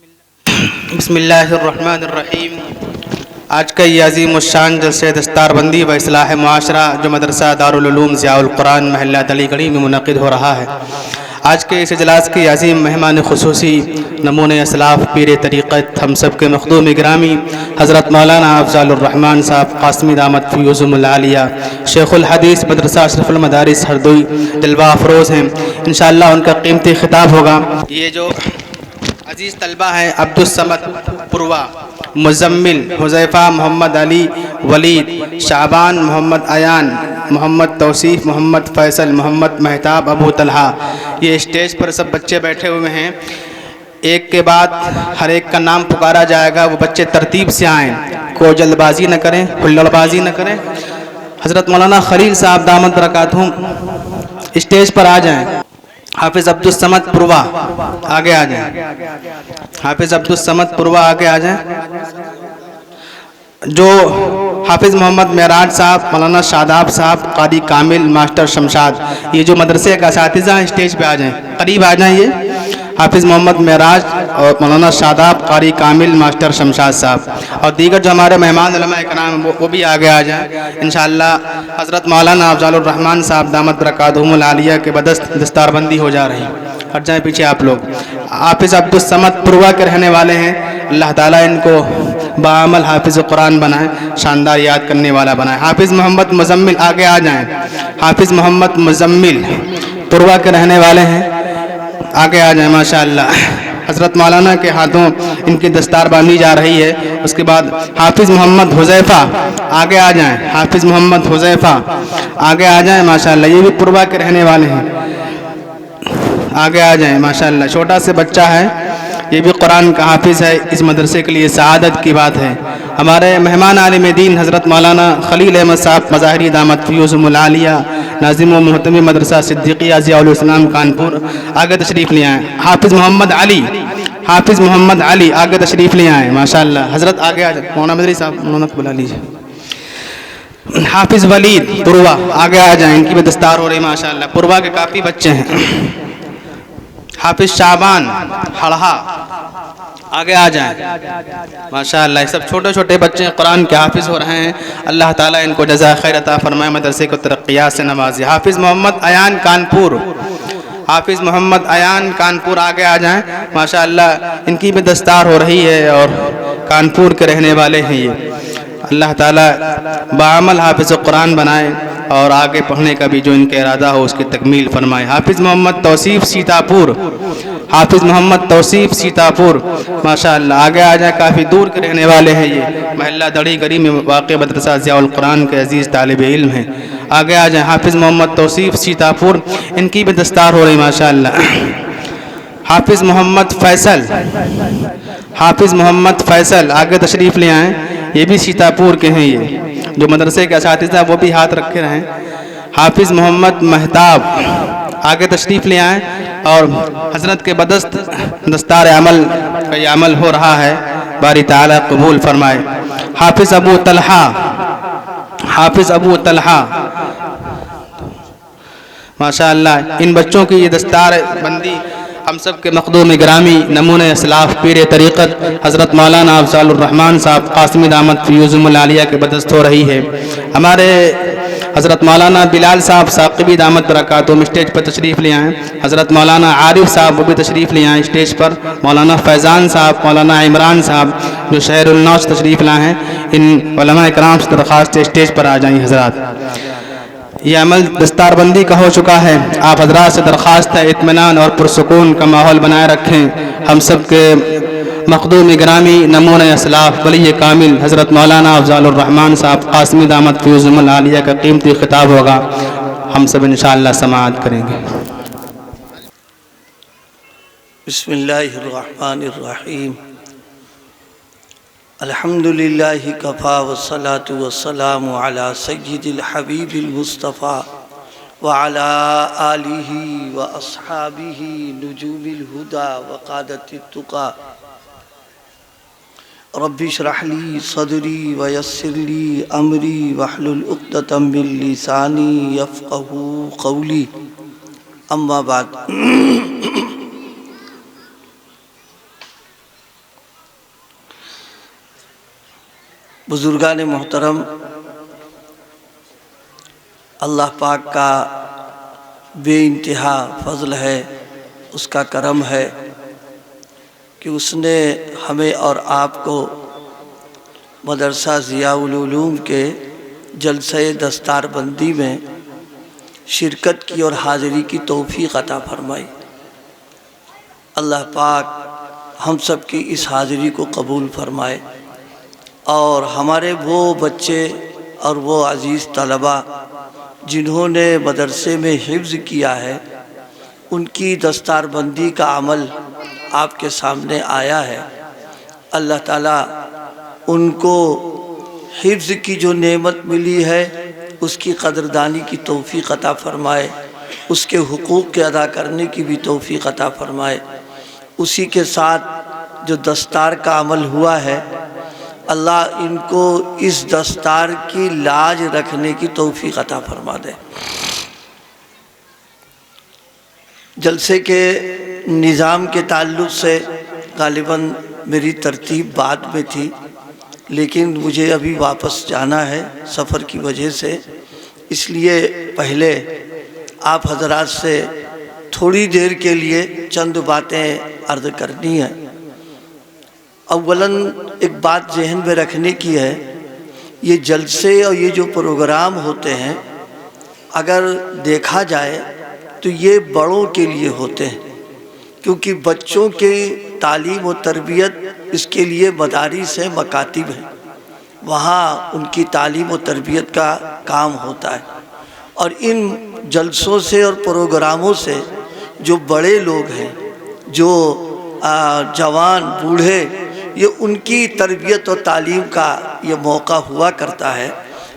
بسم اللہ الرحمن الرحیم۔ آج کا یہ عظیم الشان جلسہ دستار بندی و اصلاح معاشرہ جو مدرسہ دارالعلوم ضیاء القرآن محلہ دلی گڑھی میں منعقد ہو رہا ہے، آج کے اس اجلاس کے عظیم مہمان خصوصی نمونۂ اسلاف پیر طریقت ہم سب کے مخدوم گرامی حضرت مولانا افضل الرحمن صاحب قاسمی دامت فیوزهم العالیہ شیخ الحدیث مدرسہ اشرف المدارس ہردوئی جلوہ افروز ہیں۔ انشاءاللہ ان کا قیمتی خطاب ہوگا۔ یہ جو عزیز طلبہ ہیں عبدالصمد پروا، مزمل حذیفہ محمد علی ولید، شعبان محمد ایان، محمد توصیف محمد فیصل، محمد مہتاب ابو طلحہ، یہ اسٹیج پر سب بچے بیٹھے ہوئے ہیں۔ ایک کے بعد ہر ایک کا نام پکارا جائے گا، وہ بچے ترتیب سے آئیں، کوئی جلد بازی نہ کریں، ہلڑ بازی نہ کریں۔ حضرت مولانا خلیل صاحب دامت برکاتہم اسٹیج پر آ جائیں۔ حافظ عبدالصمد پروا آگے آ جائیں۔ حافظ عبدالصمد پروا آگے آ جائیں۔ جو حافظ محمد معراج صاحب، مولانا شاداب صاحب، قاری کامل، ماسٹر شمشاد، یہ جو مدرسے کا اساتذہ ہیں اسٹیج پہ آ جائیں، قریب آ جائیں۔ یہ حافظ محمد معراج اور مولانا شاداب، قاری کامل، ماسٹر شمشاد صاحب اور دیگر جو ہمارے مہمان علماء کرام وہ بھی آگے آ جائیں انشاءاللہ۔ حضرت مولانا افضل الرحمن صاحب دامت برکاتہم العالیہ کے بدست دستار بندی ہو جا رہی۔ ہٹ جائیں پیچھے آپ لوگ۔ حافظ عبدالصمد پروا کے رہنے والے ہیں، اللہ تعالیٰ ان کو بعمل حافظ قرآن بنائے، شاندار یاد کرنے والا بنائے۔ حافظ محمد مزمل آگے آ جائیں۔ حافظ محمد مزمل پروا کے رہنے والے ہیں، آگے آ جائیں ماشاءاللہ۔ حضرت مولانا کے ہاتھوں ان کی دستار باندھی جا رہی ہے۔ اس کے بعد حافظ محمد حذیفہ آگے آ جائیں۔ حافظ محمد حذیفہ آگے آ جائیں ماشاءاللہ، یہ بھی پروا کے رہنے والے ہیں، آگے آ جائیں ماشاءاللہ۔ چھوٹا سے بچہ ہے، یہ بھی قرآن کا حافظ ہے، اس مدرسے کے لیے سعادت کی بات ہے۔ ہمارے مہمان عالم دین حضرت مولانا خلیل احمد صاحب مظاہری دامت فیوزهم العالیہ ناظم و محتمم مدرسہ صدیقیہ ضیاء الاسلام کانپور آگے تشریف لے آئیں۔ حافظ محمد علی، حافظ محمد علی آگے تشریف لے آئیں ماشاءاللہ۔ حضرت آگے آ جائیں، مولانا مدری صاحب مولانا کو بلا لیجیے۔ حافظ ولید پروا آگے آ جائیں، ان کی بھی دستار ہو رہی ماشاءاللہ، پروا کے کافی بچے ہیں۔ حافظ شعبان ہڑہا آگے آ جائیں ماشاءاللہ۔ یہ سب چھوٹے چھوٹے بچے قرآن کے حافظ ہو رہے ہیں، اللہ تعالیٰ ان کو جزائے خیر عطا فرمائے، مدرسے کو ترقیات سے نوازے۔ حافظ محمد ایان کانپور، حافظ محمد ایان کانپور آگے آ جائیں ماشاءاللہ، ان کی بھی دستار ہو رہی ہے اور کانپور کے رہنے والے ہیں یہ۔ اللہ تعالیٰ بعمل حافظ قرآن بنائے اور آگے پڑھنے کا بھی جو ان کا ارادہ ہو اس کی تکمیل فرمائے۔ حافظ محمد توصیف سیتاپور، حافظ محمد توصیف سیتاپور ماشاءاللہ آگے آ جائیں، کافی دور کے رہنے والے ہیں، یہ محلہ دڑی گڑھی میں واقع مدرسہ ضیاء القرآن کے عزیز طالب علم ہیں، آگے آ جائیں۔ حافظ محمد توصیف سیتاپور، ان کی بھی دستار ہو رہی ماشاءاللہ۔ حافظ محمد فیصل، حافظ محمد فیصل آگے تشریف لے آئیں، یہ بھی سیتاپور کے ہیں، یہ جو مدرسے کے اساتذہ وہ بھی ہاتھ رکھے رہیں۔ حافظ محمد مہتاب آگے تشریف لے آئیں اور حضرت کے بدست دستار عمل کا یہ عمل ہو رہا ہے، باری تعالیٰ قبول فرمائے۔ حافظ ابو طلحہ، حافظ ابو طلحہ ماشاءاللہ، ان بچوں کی یہ دستار بندی ہم سب کے مخدوم گرامی نمونۂ اسلاف پیر طریقت حضرت مولانا افضل الرحمن صاحب قاسمی دامت فیوزهم العالیہ کے بدست ہو رہی ہے۔ ہمارے حضرت مولانا بلال صاحب ثاقبی دامت برکاتہم اسٹیج پر تشریف لے آئیں۔ حضرت مولانا عارف صاحب وہ بھی تشریف لے آئیں اسٹیج پر۔ مولانا فیضان صاحب، مولانا عمران صاحب جو شہر النو سے تشریف لائے ہیں، ان علماء کرام سے درخواست اسٹیج پر آ جائیں حضرات۔ یہ عمل دستار بندی کا ہو چکا ہے، آپ حضرات سے درخواست ہے اطمینان اور پرسکون کا ماحول بنائے رکھیں۔ ہم سب کے مخدوم گرامی نمونۂ اسلاف ولی کامل حضرت مولانا افضل الرحمن صاحب قاسمی دامت فیوزهم العالیہ کا قیمتی خطاب ہوگا، ہم سب انشاءاللہ سماعت کریں گے۔ بسم اللہ الرحمن الرحیم، الحمد للہ کفا والصلاة والسلام علی سید الحبیب المصطفیٰ وعلی آلہ واصحابہ نجوم الہدى وقادة التقى۔ رب اشرح لی صدری ویسر لی امری واحلل عقدۃ من لسانی یفقہوا قولی، اما بعد۔ بزرگان محترم، اللہ پاک کا بے انتہا فضل ہے، اس کا کرم ہے کہ اس نے ہمیں اور آپ کو مدرسہ ضیاء العلوم کے جلسہ دستار بندی میں شرکت کی اور حاضری کی توفیق عطا فرمائی۔ اللہ پاک ہم سب کی اس حاضری کو قبول فرمائے، اور ہمارے وہ بچے اور وہ عزیز طلباء جنہوں نے مدرسے میں حفظ کیا ہے، ان کی دستار بندی کا عمل آپ کے سامنے آیا ہے۔ اللہ تعالیٰ ان کو حفظ کی جو نعمت ملی ہے اس کی قدردانی کی توفیق عطا فرمائے، اس کے حقوق کے ادا کرنے کی بھی توفیق عطا فرمائے۔ اسی کے ساتھ جو دستار کا عمل ہوا ہے، اللہ ان کو اس دستار کی لاج رکھنے کی توفیق عطا فرما دے۔ جلسے کے نظام کے تعلق سے غالباً میری ترتیب بعد میں تھی، لیکن مجھے ابھی واپس جانا ہے سفر کی وجہ سے، اس لیے پہلے آپ حضرات سے تھوڑی دیر کے لیے چند باتیں عرض کرنی ہیں۔ اولاً ایک بات ذہن میں رکھنے کی ہے، یہ جلسے اور یہ جو پروگرام ہوتے ہیں اگر دیکھا جائے تو یہ بڑوں کے لیے ہوتے ہیں، کیونکہ بچوں کی تعلیم و تربیت اس کے لیے مدارس ہیں، مکاتب ہیں، وہاں ان کی تعلیم و تربیت کا کام ہوتا ہے۔ اور ان جلسوں سے اور پروگراموں سے جو بڑے لوگ ہیں، جو جوان بوڑھے، یہ ان کی تربیت و تعلیم کا یہ موقع ہوا کرتا ہے۔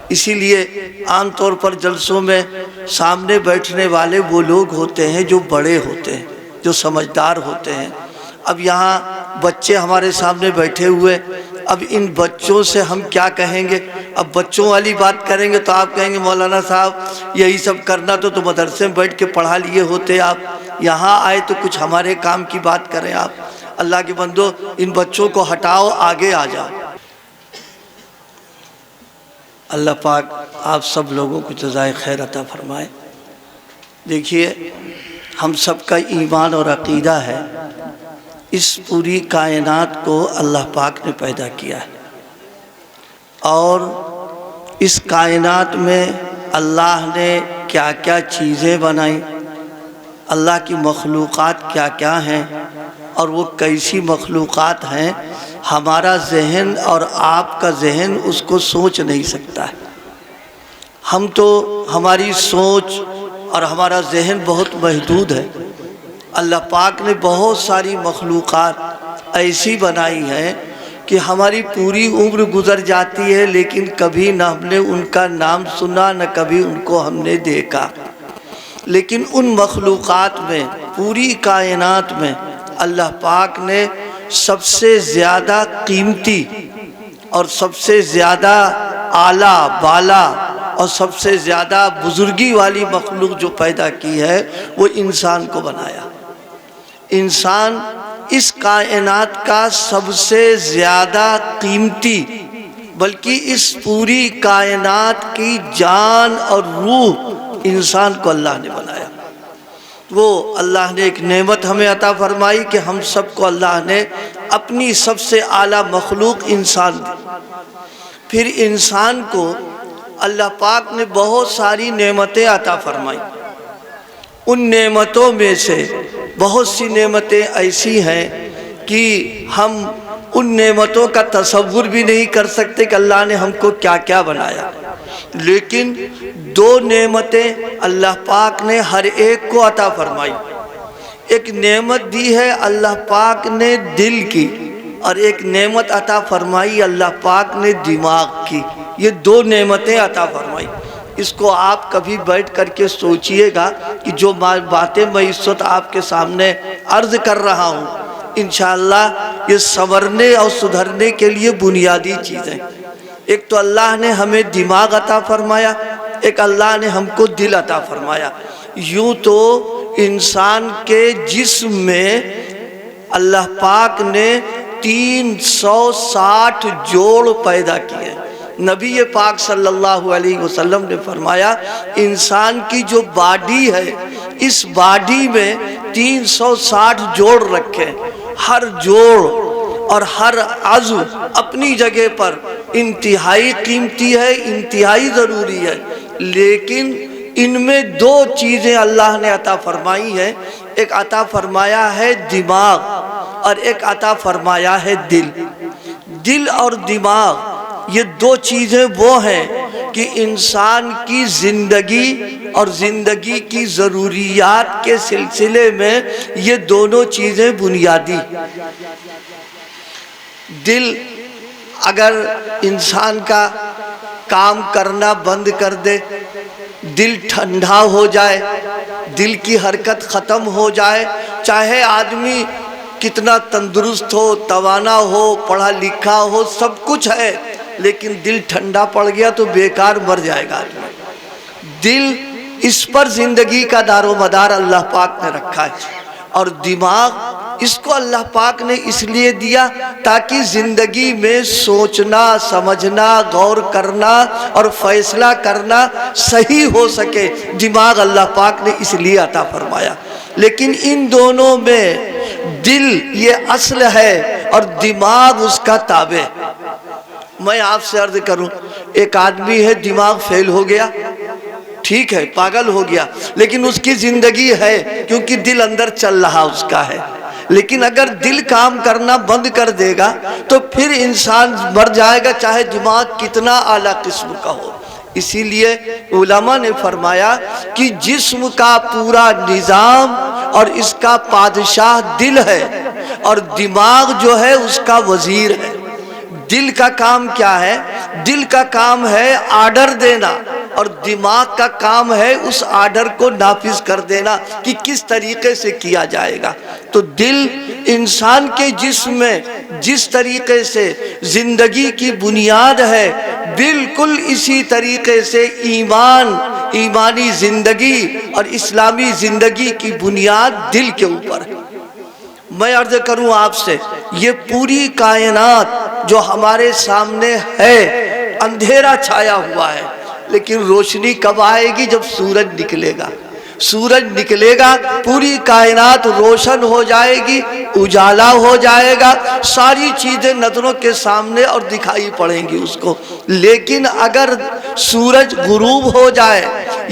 اسی لیے عام طور پر جلسوں میں سامنے بیٹھنے والے وہ لوگ ہوتے ہیں جو بڑے ہوتے ہیں، جو سمجھدار ہوتے ہیں۔ اب یہاں بچے ہمارے سامنے بیٹھے ہوئے، اب ان بچوں سے ہم کیا کہیں گے؟ اب بچوں والی بات کریں گے تو آپ کہیں گے مولانا صاحب یہی سب کرنا تو مدرسے میں بیٹھ کے پڑھا لیے ہوتے، آپ یہاں آئے تو کچھ ہمارے کام کی بات کریں۔ آپ اللہ کے بندو، ان بچوں کو ہٹاؤ، آگے آ جاؤ۔ اللہ پاک آپ سب لوگوں کو جزائے خیر عطا فرمائے۔ دیکھیے، ہم سب کا ایمان اور عقیدہ ہے اس پوری کائنات کو اللہ پاک نے پیدا کیا ہے، اور اس کائنات میں اللہ نے کیا کیا چیزیں بنائیں، اللہ کی مخلوقات کیا کیا ہیں، اور وہ کیسی مخلوقات ہیں، ہمارا ذہن اور آپ کا ذہن اس کو سوچ نہیں سکتا ہے۔ ہم تو ہماری سوچ اور ہمارا ذہن بہت محدود ہے۔ اللہ پاک نے بہت ساری مخلوقات ایسی بنائی ہیں کہ ہماری پوری عمر گزر جاتی ہے، لیکن کبھی نہ ہم نے ان کا نام سنا، نہ کبھی ان کو ہم نے دیکھا۔ لیکن ان مخلوقات میں، پوری کائنات میں، اللہ پاک نے سب سے زیادہ قیمتی اور سب سے زیادہ اعلیٰ بالا اور سب سے زیادہ بزرگی والی مخلوق جو پیدا کی ہے وہ انسان کو بنایا۔ انسان اس کائنات کا سب سے زیادہ قیمتی، بلکہ اس پوری کائنات کی جان اور روح انسان کو اللہ نے بنایا۔ وہ اللہ نے ایک نعمت ہمیں عطا فرمائی کہ ہم سب کو اللہ نے اپنی سب سے اعلیٰ مخلوق انسان دی۔ پھر انسان کو اللہ پاک نے بہت ساری نعمتیں عطا فرمائی۔ ان نعمتوں میں سے بہت سی نعمتیں ایسی ہیں کہ ہم ان نعمتوں کا تصور بھی نہیں کر سکتے کہ اللہ نے ہم کو کیا کیا بنایا۔ لیکن دو نعمتیں اللہ پاک نے ہر ایک کو عطا فرمائی۔ ایک نعمت دی ہے اللہ پاک نے دل کی، اور ایک نعمت عطا فرمائی اللہ پاک نے دماغ کی۔ یہ دو نعمتیں عطا فرمائی۔ اس کو آپ کبھی بیٹھ کر کے سوچئے گا کہ جو باتیں میں اس وقت آپ کے سامنے عرض کر رہا ہوں، انشاءاللہ یہ سنورنے اور سدھرنے کے لیے بنیادی چیزیں۔ ایک تو اللہ نے ہمیں دماغ عطا فرمایا، ایک اللہ نے ہم کو دل عطا فرمایا۔ یوں تو انسان کے جسم میں اللہ پاک نے 360 جوڑ پیدا کیے۔ نبی پاک صلی اللہ علیہ وسلم نے فرمایا انسان کی جو باڈی ہے اس باڈی میں 360 جوڑ رکھے، ہر جوڑ اور ہر عضو اپنی جگہ پر انتہائی قیمتی ہے، انتہائی ضروری ہے، لیکن ان میں دو چیزیں اللہ نے عطا فرمائی ہیں، ایک عطا فرمایا ہے دماغ اور ایک عطا فرمایا ہے دل۔ دل اور دماغ یہ دو چیزیں وہ ہیں کہ انسان کی زندگی اور زندگی کی ضروریات کے سلسلے میں یہ دونوں چیزیں بنیادی۔ دل اگر انسان کا کام کرنا بند کر دے، دل ٹھنڈا ہو جائے، دل کی حرکت ختم ہو جائے، چاہے آدمی کتنا تندرست ہو، توانا ہو، پڑھا لکھا ہو، سب کچھ ہے، لیکن دل ٹھنڈا پڑ گیا تو بیکار مر جائے گا آدمی۔ دل اس پر زندگی کا دار و مدار اللہ پاک نے رکھا ہے، اور دماغ اس کو اللہ پاک نے اس لیے دیا تاکہ زندگی میں سوچنا، سمجھنا، غور کرنا اور فیصلہ کرنا صحیح ہو سکے۔ دماغ اللہ پاک نے اس لیے عطا فرمایا، لیکن ان دونوں میں دل یہ اصل ہے اور دماغ اس کا تابع۔ میں آپ سے عرض کروں، ایک آدمی ہے دماغ فیل ہو گیا، ٹھیک ہے پاگل ہو گیا، لیکن اس کی زندگی ہے کیونکہ دل اندر چل رہا اس کا ہے، لیکن اگر دل کام کرنا بند کر دے گا تو پھر انسان مر جائے گا، چاہے دماغ کتنا اعلیٰ قسم کا ہو۔ اسی لیے علماء نے فرمایا کہ جسم کا پورا نظام اور اس کا بادشاہ دل ہے، اور دماغ جو ہے اس کا وزیر ہے۔ دل کا کام کیا ہے؟ دل کا کام ہے آرڈر دینا، اور دماغ کا کام ہے اس آرڈر کو نافذ کر دینا کہ کس طریقے سے کیا جائے گا۔ تو دل انسان کے جسم میں جس طریقے سے زندگی کی بنیاد ہے، بالکل اسی طریقے سے ایمانی زندگی اور اسلامی زندگی کی بنیاد دل کے اوپر ہے۔ میں عرض کروں آپ سے، یہ پوری کائنات جو ہمارے سامنے ہے، اندھیرا چھایا ہوا ہے، لیکن روشنی کب آئے گی؟ جب سورج نکلے گا۔ سورج نکلے گا، پوری کائنات روشن ہو جائے گی، اجالا ہو جائے گا، ساری چیزیں نظروں کے سامنے اور دکھائی پڑیں گی اس کو۔ لیکن اگر سورج غروب ہو جائے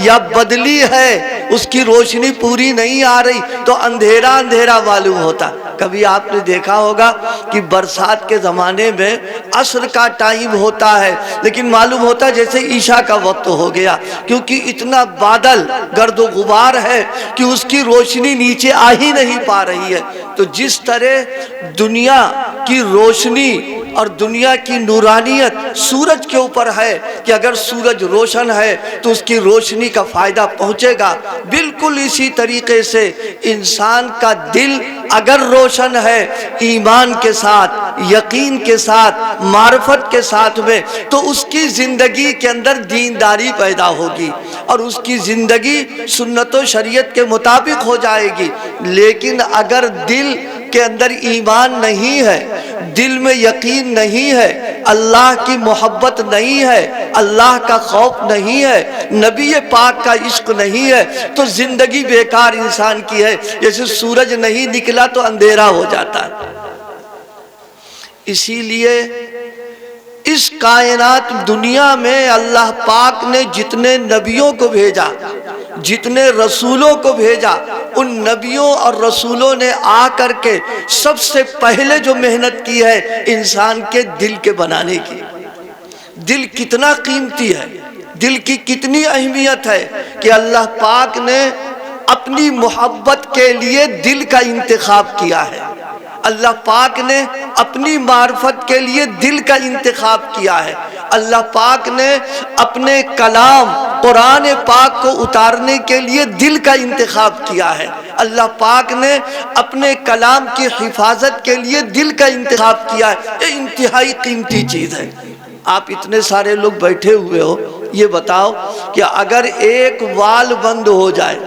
یا بدلی ہے، اس کی روشنی پوری نہیں آ رہی، تو اندھیرا اندھیرا معلوم ہوتا۔ کبھی آپ نے دیکھا ہوگا کہ برسات کے زمانے میں عصر کا ٹائم ہوتا ہے، لیکن معلوم ہوتا ہے جیسے عشاء کا وقت ہو گیا، کیونکہ اتنا بادل گرد و غبار ہے کہ اس کی روشنی نیچے آ ہی نہیں پا رہی ہے۔ تو جس طرح دنیا کی روشنی اور دنیا کی نورانیت سورج کے اوپر ہے کہ اگر سورج روشن ہے تو اس کی روشنی کا فائدہ پہنچے گا، بالکل اسی طریقے سے انسان کا دل اگر روشن ہے ایمان کے ساتھ، یقین کے ساتھ، معرفت کے ساتھ میں، تو اس کی زندگی کے اندر دینداری پیدا ہوگی اور اس کی زندگی سنت و شریعت کے مطابق ہو جائے گی۔ لیکن اگر دل کے اندر ایمان نہیں ہے، دل میں یقین نہیں ہے، اللہ کی محبت نہیں ہے، اللہ کا خوف نہیں ہے، نبی پاک کا عشق نہیں ہے، تو زندگی بیکار انسان کی ہے۔ جیسے سورج نہیں نکلا تو اندھیرا ہو جاتا ہے۔ اسی لیے اس کائنات دنیا میں اللہ پاک نے جتنے نبیوں کو بھیجا، جتنے رسولوں کو بھیجا، ان نبیوں اور رسولوں نے آ کر کے سب سے پہلے جو محنت کی ہے انسان کے دل کے بنانے کی۔ دل کتنا قیمتی ہے، دل کی کتنی اہمیت ہے کہ اللہ پاک نے اپنی محبت کے لیے دل کا انتخاب کیا ہے۔ اللہ پاک نے اپنی معرفت کے لیے دل کا انتخاب کیا ہے۔ اللہ پاک نے اپنے کلام قرآن پاک کو اتارنے کے لیے دل کا انتخاب کیا ہے۔ اللہ پاک نے اپنے کلام کی حفاظت کے لیے دل کا انتخاب کیا ہے۔ یہ انتہائی قیمتی چیز ہے۔ آپ اتنے سارے لوگ بیٹھے ہوئے ہو، یہ بتاؤ کہ اگر ایک وال بند ہو جائے،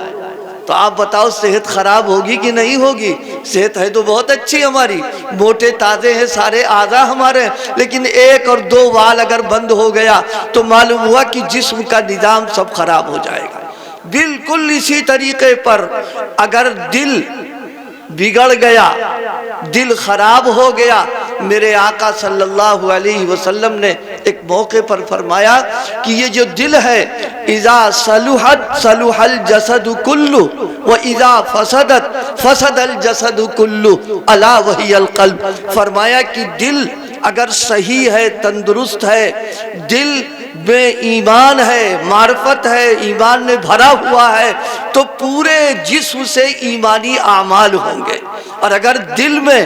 تو آپ بتاؤ صحت خراب ہوگی کہ نہیں ہوگی؟ صحت ہے تو بہت اچھی ہماری، موٹے تازے ہیں سارے اعضاء ہمارے، لیکن ایک اور دو وال اگر بند ہو گیا تو معلوم ہوا کہ جسم کا نظام سب خراب ہو جائے گا۔ بالکل اسی طریقے پر اگر دل بگڑ گیا، دل خراب ہو گیا، میرے آقا صلی اللہ علیہ وسلم نے ایک موقع پر فرمایا کہ یہ جو دل ہے، اذا صلحت صلح الجسد کلہ واذا فسدت فسد الجسد کلہ الا وہی القلب۔ فرمایا کہ دل اگر صحیح ہے، تندرست ہے، دل میں ایمان ہے، معرفت ہے، ایمان میں بھرا ہوا ہے، تو پورے جسم سے ایمانی اعمال ہوں گے۔ اور اگر دل میں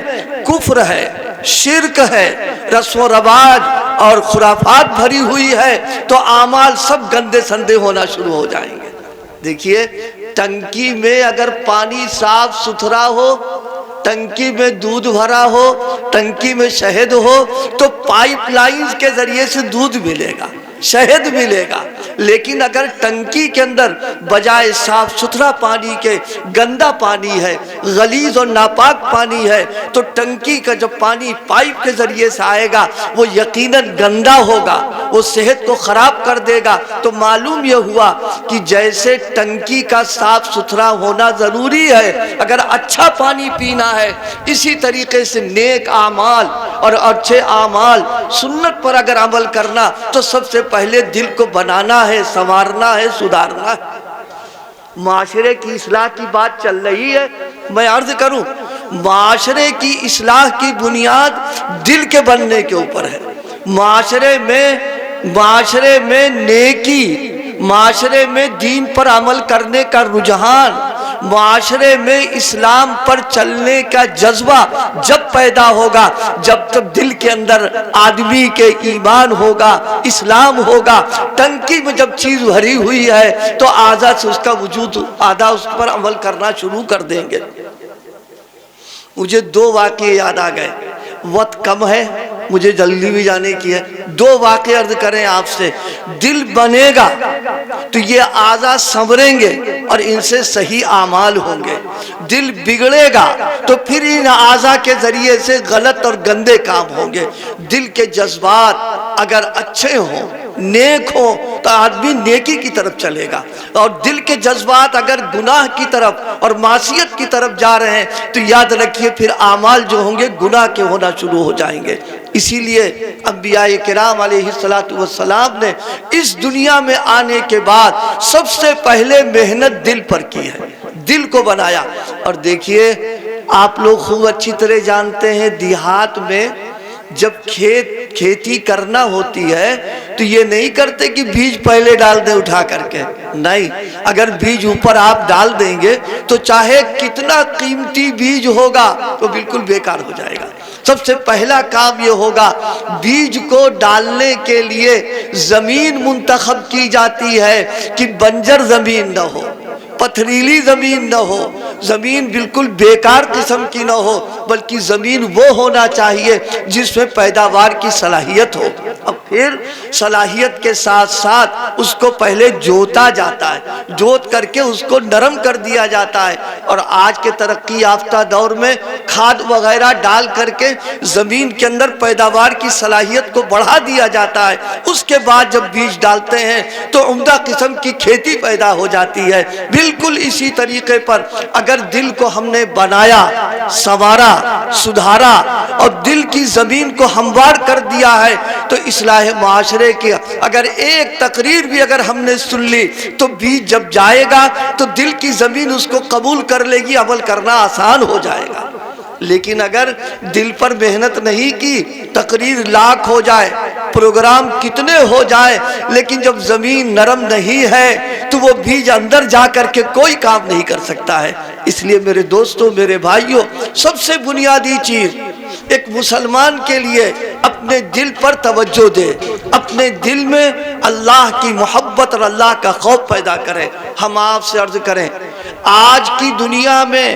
کفر ہے، شرک ہے، رسم و رواج اور خرافات بھری ہوئی ہے، تو اعمال سب گندے سندے ہونا شروع ہو جائیں گے۔ دیکھیے ٹنکی میں اگر پانی صاف ستھرا ہو، ٹنکی میں دودھ بھرا ہو، ٹنکی میں شہد ہو، تو پائپ لائنز کے ذریعے سے دودھ ملے گا، شہد ملے گا۔ لیکن اگر ٹنکی کے اندر بجائے صاف ستھرا پانی کے گندا پانی ہے، غلیظ اور ناپاک پانی ہے، تو ٹنکی کا جو پانی پائپ کے ذریعے سے آئے گا وہ یقیناً گندا ہوگا، وہ صحت کو خراب کر دے گا۔ تو معلوم یہ ہوا کہ جیسے ٹنکی کا صاف ستھرا ہونا ضروری ہے اگر اچھا پانی پینا ہے، اسی طریقے سے نیک اعمال اور اچھے اعمال سنت پر اگر عمل کرنا تو سب سے پہلے دل کو بنانا ہے، سنوارنا ہے، سدھارنا ہے۔ معاشرے کی اصلاح کی بات چل رہی ہے، میں عرض کروں معاشرے کی اصلاح کی بنیاد دل کے بننے کے اوپر ہے۔ معاشرے میں نیکی، معاشرے میں دین پر عمل کرنے کا رجحان، معاشرے میں اسلام پر چلنے کا جذبہ جب پیدا ہوگا جب تک دل کے اندر آدمی کے ایمان ہوگا، اسلام ہوگا۔ ٹنکی میں جب چیز بھری ہوئی ہے تو اعضاء سے اس کا وجود، اعضاء اس پر عمل کرنا شروع کر دیں گے۔ مجھے دو واقعے یاد آ گئے، وقت کم ہے، مجھے جلدی بھی جانے کی ہے، دو واقعے عرض کریں آپ سے۔ دل بنے گا تو یہ اعضاء سنوریں گے اور ان سے صحیح اعمال ہوں گے۔ دل بگڑے گا تو پھر ان اعضاء کے ذریعے سے غلط اور گندے کام ہوں گے۔ دل کے جذبات اگر اچھے ہوں، نیک ہوں، تو آدمی نیکی کی طرف چلے گا، اور دل کے جذبات اگر گناہ کی طرف اور معصیت کی طرف جا رہے ہیں تو یاد رکھیے پھر اعمال جو ہوں گے گناہ کے ہونا شروع ہو جائیں گے۔ اسی لیے انبیاء کرام علیہ السلام نے اس دنیا میں آنے کے بعد سب سے پہلے محنت دل پر کی ہے، دل کو بنایا۔ اور دیکھیے آپ لوگ خوب اچھی طرح جانتے ہیں دیہات میں جب کھیتی کرنا ہوتی ہے تو یہ نہیں کرتے کہ بیج پہلے ڈال دیں اٹھا کر کے، نہیں، اگر بیج اوپر آپ ڈال دیں گے تو چاہے کتنا قیمتی بیج ہوگا وہ بالکل بیکار ہو جائے گا۔ سب سے پہلا کام یہ ہوگا بیج کو ڈالنے کے لیے زمین منتخب کی جاتی ہے کہ بنجر زمین نہ ہو، پتھریلی زمین نہ ہو، زمین بالکل بیکار قسم کی نہ ہو، بلکہ زمین وہ ہونا چاہیے جس میں پیداوار کی صلاحیت ہو۔ اب پھر صلاحیت کے ساتھ ساتھ اس کو پہلے جوتا جاتا ہے، جوت کر کے اس کو نرم کر دیا جاتا ہے، اور آج کے ترقی یافتہ دور میں کھاد وغیرہ ڈال کر کے زمین کے اندر پیداوار کی صلاحیت کو بڑھا دیا جاتا ہے۔ اس کے بعد جب بیج ڈالتے ہیں تو عمدہ قسم کی کھیتی پیدا ہو جاتی ہے۔ بالکل اسی طریقے پر اگر دل کو ہم نے بنایا، سنوارا، سدھارا اور دل کی زمین کو ہموار کر دیا ہے تو اصلاح معاشرے کی اگر ایک تقریر بھی اگر ہم نے سن لی تو بیج جب جائے گا تو دل کی زمین اس کو قبول کر لے گی، عمل کرنا آسان ہو جائے گا۔ لیکن اگر دل پر محنت نہیں کی، تقریر لاکھ ہو جائے، پروگرام کتنے ہو جائے، لیکن جب زمین نرم نہیں ہے تو وہ بیج اندر جا کر کے کوئی کام نہیں کر سکتا ہے۔ اس لیے میرے دوستوں، میرے بھائیوں، سب سے بنیادی چیز ایک مسلمان کے لیے اپنے دل پر توجہ دے، اپنے دل میں اللہ کی محبت اور اللہ کا خوف پیدا کرے۔ ہم آپ سے عرض کریں، آج کی دنیا میں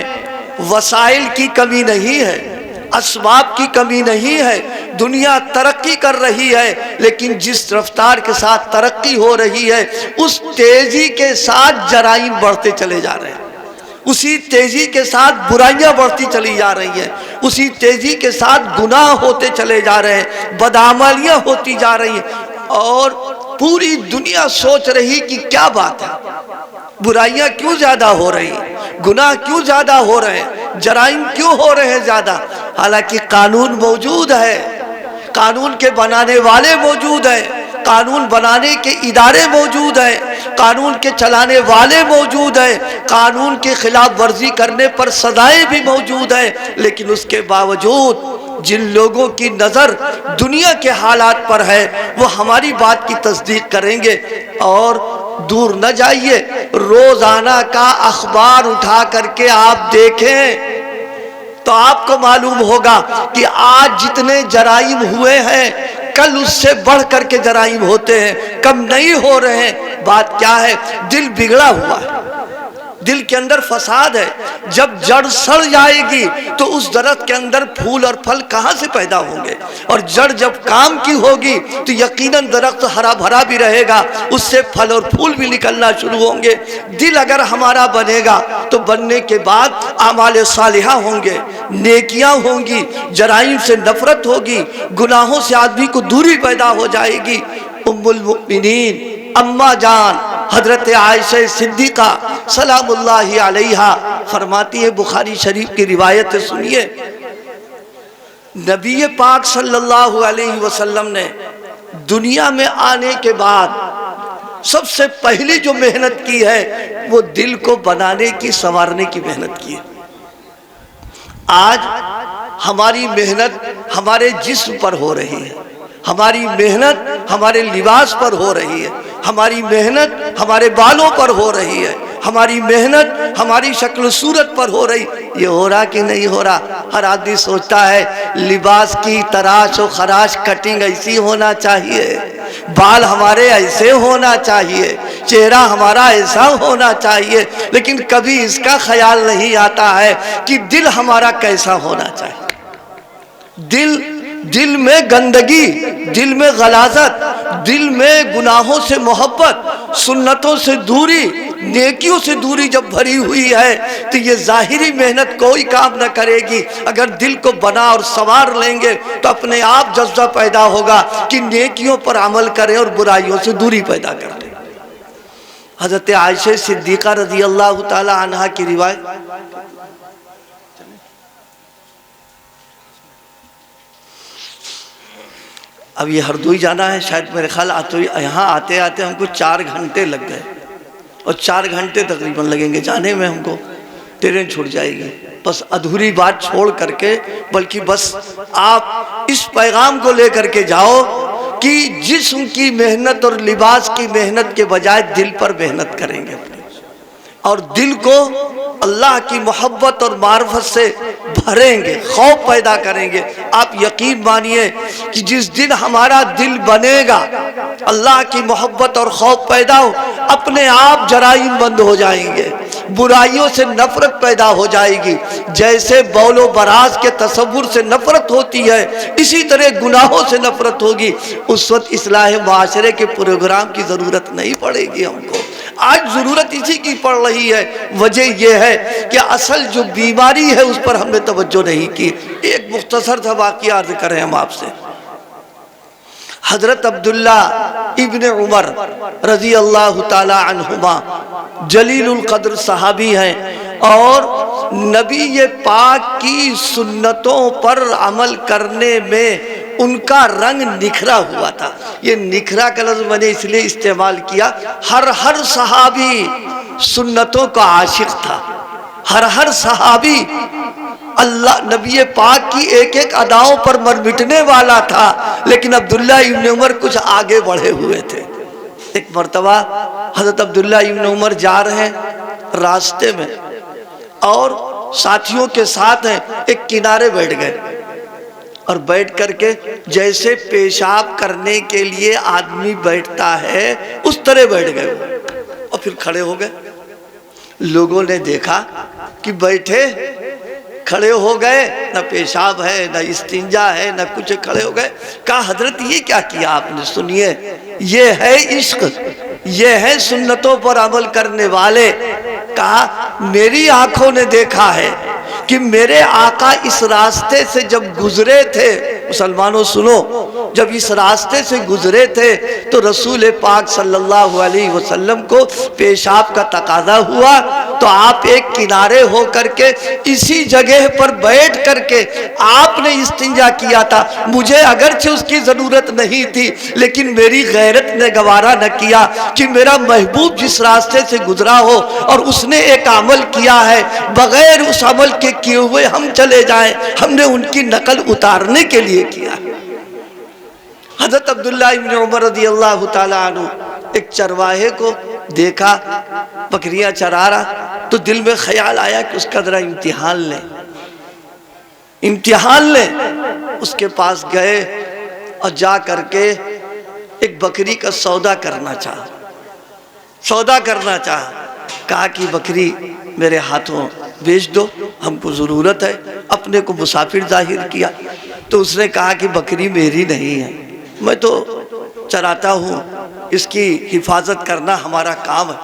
وسائل کی کمی نہیں ہے، اسباب کی کمی نہیں ہے، دنیا ترقی کر رہی ہے، لیکن جس رفتار کے ساتھ ترقی ہو رہی ہے اس تیزی کے ساتھ جرائم بڑھتے چلے جا رہے ہیں۔ اسی تیزی کے ساتھ برائیاں بڑھتی چلی جا رہی ہیں، اسی تیزی کے ساتھ گناہ ہوتے چلے جا رہے ہیں، بدعمالیاں ہوتی جا رہی ہیں، اور پوری دنیا سوچ رہی کہ کیا بات ہے، برائیاں کیوں زیادہ ہو رہی ہیں، گناہ کیوں زیادہ ہو رہے ہیں، جرائم کیوں ہو رہے ہیں زیادہ؟ حالانکہ قانون موجود ہے، قانون کے بنانے والے موجود ہیں، قانون بنانے کے ادارے موجود ہیں، قانون کے چلانے والے موجود ہیں، قانون کے خلاف ورزی کرنے پر سزائیں بھی موجود ہیں، لیکن اس کے باوجود جن لوگوں کی نظر دنیا کے حالات پر ہے وہ ہماری بات کی تصدیق کریں گے۔ اور دور نہ جائیے، روزانہ کا اخبار اٹھا کر کے آپ دیکھیں تو آپ کو معلوم ہوگا کہ آج جتنے جرائم ہوئے ہیں کل اس سے بڑھ کر کے جرائم ہوتے ہیں، کم نہیں ہو رہے ہیں۔ بات کیا ہے؟ دل بگڑا ہوا ہے، دل کے اندر فساد ہے۔ جب جڑ سڑ جائے گی تو اس درخت کے اندر پھول اور پھل کہاں سے پیدا ہوں گے؟ اور جڑ جب کام کی ہوگی تو یقیناً درخت ہرا بھرا بھی رہے گا، اس سے پھل اور پھول بھی نکلنا شروع ہوں گے۔ دل اگر ہمارا بنے گا تو بننے کے بعد اعمال صالحہ ہوں گے، نیکیاں ہوں گی، جرائم سے نفرت ہوگی، گناہوں سے آدمی کو دوری پیدا ہو جائے گی۔ ام المؤمنین اماں جان حضرت عائشہ صدیقہ سلام اللہ علیہا فرماتی ہے، بخاری شریف کی روایت سنیے، نبی پاک صلی اللہ علیہ وسلم نے دنیا میں آنے کے بعد سب سے پہلی جو محنت کی ہے وہ دل کو بنانے کی، سنوارنے کی محنت کی ہے۔ آج ہماری محنت ہمارے جسم پر ہو رہی ہے، ہماری محنت ہمارے لباس پر ہو رہی ہے، ہماری محنت ہمارے بالوں پر ہو رہی ہے، ہماری محنت ہماری شکل و صورت پر ہو رہی۔ یہ ہو رہا کہ نہیں ہو رہا؟ ہر آدمی سوچتا ہے لباس کی تراش و خراش کٹنگ ایسی ہونا چاہیے، بال ہمارے ایسے ہونا چاہیے، چہرہ ہمارا ایسا ہونا چاہیے، لیکن کبھی اس کا خیال نہیں آتا ہے کہ دل ہمارا کیسا ہونا چاہیے۔ دل میں گندگی، دل میں غلاظت، دل میں گناہوں سے محبت، سنتوں سے دوری، نیکیوں سے دوری جب بھری ہوئی ہے تو یہ ظاہری محنت کوئی کام نہ کرے گی۔ اگر دل کو بنا اور سنوار لیں گے تو اپنے آپ جذبہ پیدا ہوگا کہ نیکیوں پر عمل کریں اور برائیوں سے دوری پیدا کریں۔ حضرت عائشہ صدیقہ رضی اللہ تعالی عنہا کی روایت، اب یہ ہردوئی جانا ہے، شاید میرے خیال یہاں آتے آتے ہم کو 4 گھنٹے لگ گئے، اور 4 گھنٹے تقریباً لگیں گے جانے میں، ہم کو ٹرین چھوٹ جائے گی۔ بس ادھوری بات چھوڑ کر کے، بلکہ بس آپ اس پیغام کو لے کر کے جاؤ کہ جسم کی محنت اور لباس کی محنت کے بجائے دل پر محنت کریں گے، اور دل کو اللہ کی محبت اور معرفت سے بھریں گے، خوف پیدا کریں گے۔ آپ یقین مانیے کہ جس دن ہمارا دل بنے گا، اللہ کی محبت اور خوف پیدا ہو، اپنے آپ جرائم بند ہو جائیں گے، برائیوں سے نفرت پیدا ہو جائے گی۔ جیسے بول و براز کے تصور سے نفرت ہوتی ہے، اسی طرح گناہوں سے نفرت ہوگی۔ اس وقت اصلاح معاشرے کے پروگرام کی ضرورت نہیں پڑے گی ہم کو۔ آج ضرورت اسی کی پڑ رہی ہے۔ وجہ یہ ہے کہ اصل جو بیماری ہے اس پر ہم نے توجہ نہیں کی۔ ایک مختصر سا واقعہ عرض کریں ہم آپ سے۔ حضرت عبداللہ ابن عمر رضی اللہ تعالی عنہما جلیل القدر صحابی ہیں، اور نبی پاک کی سنتوں پر عمل کرنے میں ان کا رنگ نکھرا ہوا تھا۔ یہ نکھرا کا لفظ میں نے اس لیے استعمال کیا، ہر صحابی سنتوں کا عاشق تھا، ہر صحابی اللہ نبی پاک کی ایک ایک اداؤں پر مر مٹنے والا تھا، لیکن عبداللہ ابن عمر کچھ آگے بڑھے ہوئے تھے۔ ایک مرتبہ حضرت عبداللہ ابن عمر جا رہے ہیں راستے میں، اور ساتھیوں کے ساتھ ہیں، ایک کنارے بیٹھ گئے، اور بیٹھ کر کے جیسے پیشاب کرنے کے لیے آدمی بیٹھتا ہے اس طرح بیٹھ گئے، اور پھر کھڑے ہو گئے۔ لوگوں نے دیکھا کہ بیٹھے کھڑے ہو گئے، نہ پیشاب ہے نہ استنجا ہے نہ کچھ، کھڑے ہو گئے۔ کہا حضرت یہ کیا کیا آپ نے؟ سنیے، یہ ہے عشق، یہ ہے سنتوں پر عمل کرنے والے۔ کہا میری آنکھوں نے دیکھا ہے کہ میرے آقا اس راستے سے جب گزرے تھے، مسلمانوں سنو، جب اس راستے سے گزرے تھے تو رسول پاک صلی اللہ علیہ وسلم کو پیشاب کا تقاضا ہوا تو آپ ایک کنارے ہو کر کے اسی جگہ پر بیٹھ کر کے آپ نے استنجا کیا تھا۔ مجھے اگرچہ اس کی ضرورت نہیں تھی لیکن میری غیرت نے گوارا نہ کیا کہ میرا محبوب جس راستے سے گزرا ہو اور اس نے ایک عمل کیا ہے، بغیر اس عمل کے کیے ہوئے ہم چلے جائیں، ہم نے ان کی نقل اتارنے کے لیے کیا۔ حضرت عبداللہ ابن عمر رضی اللہ تعالیٰ عنہ ایک چرواہے کو دیکھا بکریاں چرا رہا تو دل میں خیال آیا کہ اس کا ذرا امتحان لیں۔ اس کے پاس گئے اور جا کر کے ایک بکری کا سودا کرنا چاہا، کہا کہ بکری میرے ہاتھوں بیچ دو، ہم کو ضرورت ہے، اپنے کو مسافر ظاہر کیا۔ تو اس نے کہا کہ بکری میری نہیں ہے، میں تو چراتا ہوں، اس کی حفاظت کرنا ہمارا کام ہے۔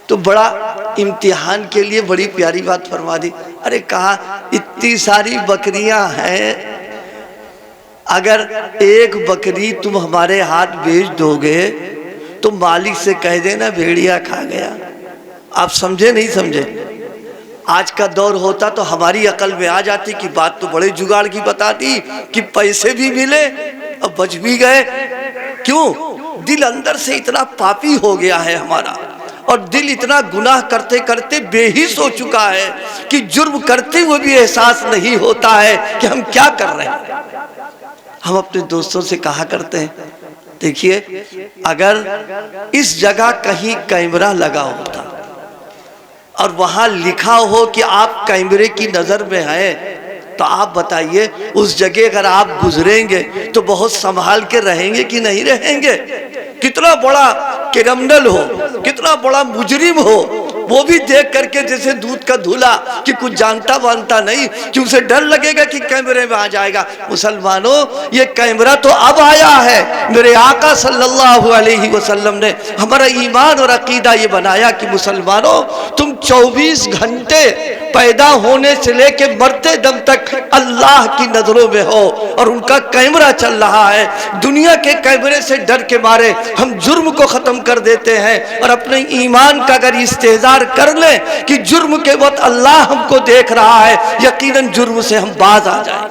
تو بڑا امتحان کے لیے بڑی پیاری بات فرما دی، ارے کہا اتنی ساری بکریاں ہیں، اگر ایک بکری تم ہمارے ہاتھ بیچ دو گے تو مالک سے کہہ دینا بھیڑیا کھا گیا۔ آپ سمجھے نہیں سمجھے؟ آج کا دور ہوتا تو ہماری عقل میں آ جاتی کہ بات تو بڑے جگاڑ کی بتا دی کہ پیسے بھی ملے اور بچ بھی گئے۔ کیوں؟ دل اندر سے اتنا پاپی ہو گیا ہے ہمارا، اور دل اتنا گناہ کرتے کرتے بے حس ہو چکا ہے کہ جرم کرتے ہوئے بھی احساس نہیں ہوتا ہے کہ ہم کیا کر رہے ہیں۔ ہم اپنے دوستوں سے کہا کرتے ہیں دیکھیے اگر اس جگہ کہیں کیمرہ لگا ہوتا اور وہاں لکھا ہو کہ آپ کیمرے کی نظر میں ہیں تو آپ بتائیے اس جگہ اگر آپ گزریں گے تو بہت سنبھال کے رہیں گے کہ نہیں رہیں گے؟ کتنا بڑا کرمنل ہو، کتنا بڑا مجرم ہو، وہ بھی دیکھ کر کے جیسے دودھ کا دھولا کہ کچھ جانتا وانتا نہیں کہ اسے ڈر لگے گا کہ کیمرے میں آ جائے گا۔ مسلمانوں یہ کیمرہ تو اب آیا ہے، میرے آقا صلی اللہ علیہ وسلم نے ہمارا ایمان اور عقیدہ یہ بنایا کہ مسلمانوں تم 24 گھنٹے پیدا ہونے سے لے کے مرتے دم تک اللہ کی نظروں میں ہو اور ان کا کیمرہ چل رہا ہے۔ دنیا کے کیمرے سے ڈر کے مارے ہم جرم کو ختم کر دیتے ہیں اور اپنے ایمان کا اگر استحضار کر لیں کہ جرم کے وقت اللہ ہم کو دیکھ رہا ہے یقیناً جرم سے ہم باز آ جائیں۔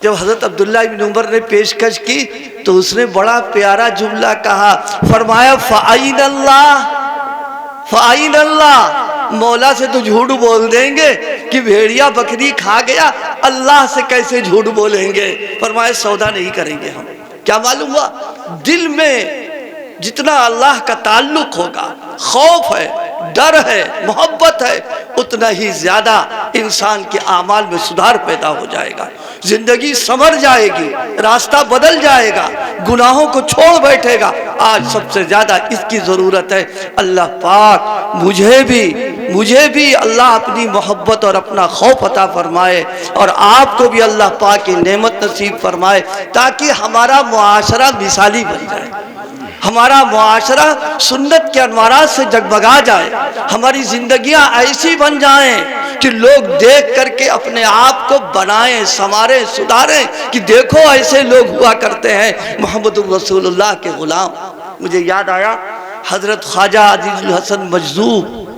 جب حضرت عبداللہ بن عمر نے پیشکش کی تو اس نے بڑا پیارا جملہ کہا، فرمایا فَأَيْنَ اللَّهِ فَأَيْنَ اللَّهِ، مولا سے تو جھوٹ بول دیں گے کہ بھیڑیا بکری کھا گیا، اللہ سے کیسے جھوٹ بولیں گے؟ فرمایا سودا نہیں کریں گے ہم۔ کیا معلوم ہوا؟ دل میں جتنا اللہ کا تعلق ہوگا، خوف ہے، ڈر ہے، محبت ہے، اتنا ہی زیادہ انسان کے اعمال میں سدھار پیدا ہو جائے گا، زندگی سنور جائے گی، راستہ بدل جائے گا، گناہوں کو چھوڑ بیٹھے گا۔ آج سب سے زیادہ اس کی ضرورت ہے۔ اللہ پاک مجھے بھی اللہ اپنی محبت اور اپنا خوف عطا فرمائے اور آپ کو بھی اللہ پاک کی نعمت نصیب فرمائے تاکہ ہمارا معاشرہ مثالی بن جائے، ہمارا معاشرہ سنت کے انوارات سے جگمگا جائے، ہماری زندگیاں ایسی بن جائیں کہ لوگ دیکھ کر کے اپنے آپ کو بنائیں، سنواریں، سدھاریں کہ دیکھو ایسے لوگ ہوا کرتے ہیں محمد الرسول اللہ کے غلام۔ مجھے یاد آیا حضرت خواجہ عزیز الحسن مجذوب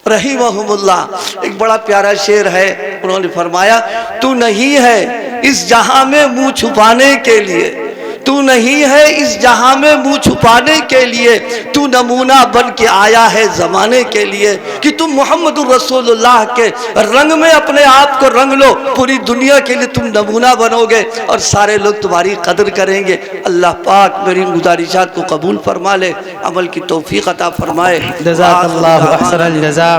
رحمہم اللہ، ایک بڑا پیارا شعر ہے، انہوں نے فرمایا تو نہیں ہے اس جہاں میں منہ چھپانے کے لیے، تو نہیں ہے اس جہاں میں منہ چھپانے کے لیے، تو نمونہ بن کے آیا ہے زمانے کے لیے کہ تم محمد الرسول اللہ کے رنگ میں اپنے آپ کو رنگ لو، پوری دنیا کے لیے تم نمونہ بنو گے اور سارے لوگ تمہاری قدر کریں گے۔ اللہ پاک میری گزارشات کو قبول فرما لے، عمل کی توفیق عطا فرمائے۔ جزاک اللہ احسن الجزاء۔